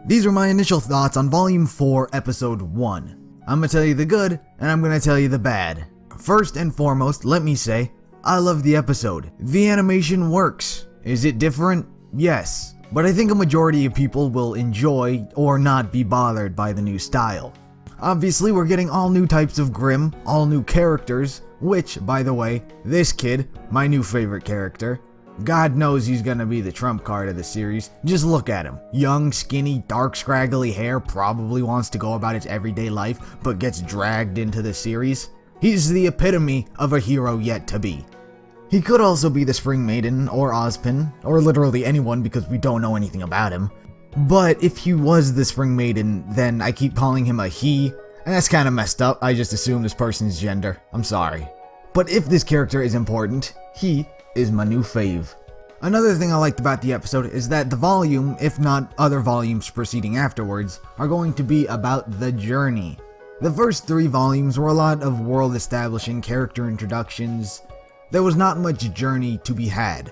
These are my initial thoughts on Volume 4, Episode 1. I'm gonna tell you the good, and I'm gonna tell you the bad. First and foremost, let me say, I love the episode. The animation works. Is it different? Yes. But I think a majority of people will enjoy or not be bothered by the new style. Obviously, we're getting all new types of Grimm, all new characters, which, by the way, this kid, my new favorite character, God knows he's gonna be the trump card of the series. Just look at him. Young, skinny, dark, scraggly hair, probably wants to go about his everyday life, but gets dragged into the series. He's the epitome of a hero yet to be. He could also be the Spring Maiden, or Ozpin, or literally anyone because we don't know anything about him. But if he was the Spring Maiden, then I keep calling him a he, and that's kinda messed up. I just assume this person's gender. I'm sorry. But if this character is important, he is my new fave. Another thing I liked about the episode is that the volume, if not other volumes proceeding afterwards, are going to be about the journey. The first 3 volumes were a lot of world establishing, character introductions. There was not much journey to be had.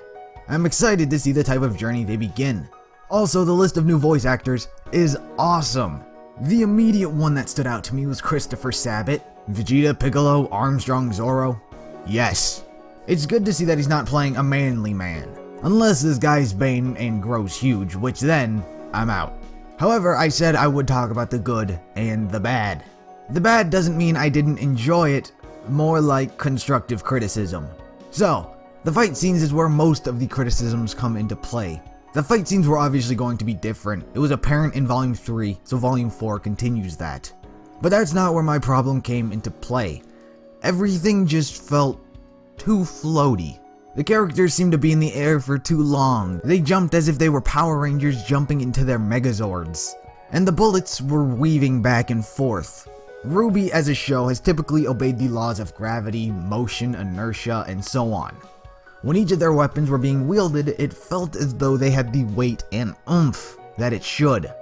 I'm excited to see the type of journey they begin. Also, the list of new voice actors is awesome. The immediate one that stood out to me was Christopher Sabat, Vegeta, Piccolo, Armstrong, Zoro. Yes. It's good to see that he's not playing a manly man. Unless this guy's Bane and grows huge, which then, I'm out. However, I said I would talk about the good and the bad. The bad doesn't mean I didn't enjoy it, more like constructive criticism. So, the fight scenes is where most of the criticisms come into play. The fight scenes were obviously going to be different. It was apparent in Volume 3, so Volume 4 continues that. But that's not where my problem came into play. Everything just felt too floaty. The characters seemed to be in the air for too long. They jumped as if they were Power Rangers jumping into their Megazords. And the bullets were weaving back and forth. RWBY as a show has typically obeyed the laws of gravity, motion, inertia, and so on. When each of their weapons were being wielded, it felt as though they had the weight and oomph that it should.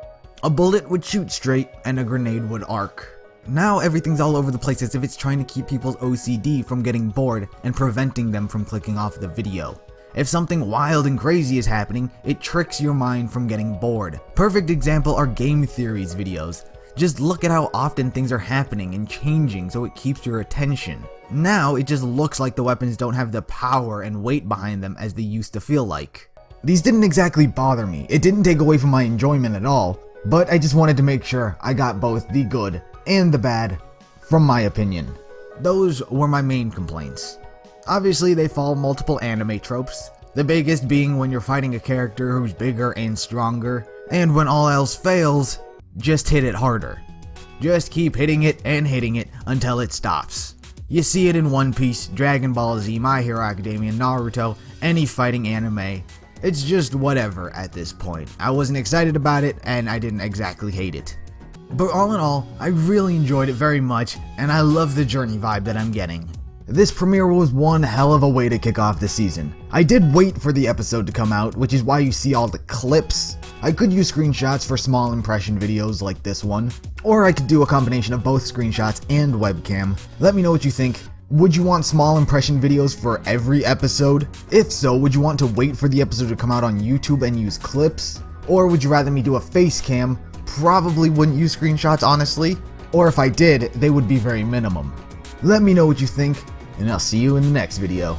A bullet would shoot straight, and a grenade would arc. Now everything's all over the place as if it's trying to keep people's OCD from getting bored and preventing them from clicking off the video. If something wild and crazy is happening, it tricks your mind from getting bored. Perfect example are game theories videos. Just look at how often things are happening and changing so it keeps your attention. Now it just looks like the weapons don't have the power and weight behind them as they used to feel like. These didn't exactly bother me. It didn't take away from my enjoyment at all, but I just wanted to make sure I got both the good and the bad from my opinion. Those were my main complaints. Obviously they follow multiple anime tropes, the biggest being when you're fighting a character who's bigger and stronger, and when all else fails, just hit it harder. Just keep hitting it until it stops. You see it in One Piece, Dragon Ball Z, My Hero Academia, Naruto, any fighting anime. It's just whatever at this point. I wasn't excited about it, and I didn't exactly hate it. But all in all, I really enjoyed it very much, and I love the journey vibe that I'm getting. This premiere was one hell of a way to kick off the season. I did wait for the episode to come out, which is why you see all the clips. I could use screenshots for small impression videos like this one, or I could do a combination of both screenshots and webcam. Let me know what you think. Would you want small impression videos for every episode? If so, would you want to wait for the episode to come out on YouTube and use clips? Or would you rather me do a face cam? Probably wouldn't use screenshots, honestly. Or if I did, they would be very minimum. Let me know what you think, and I'll see you in the next video.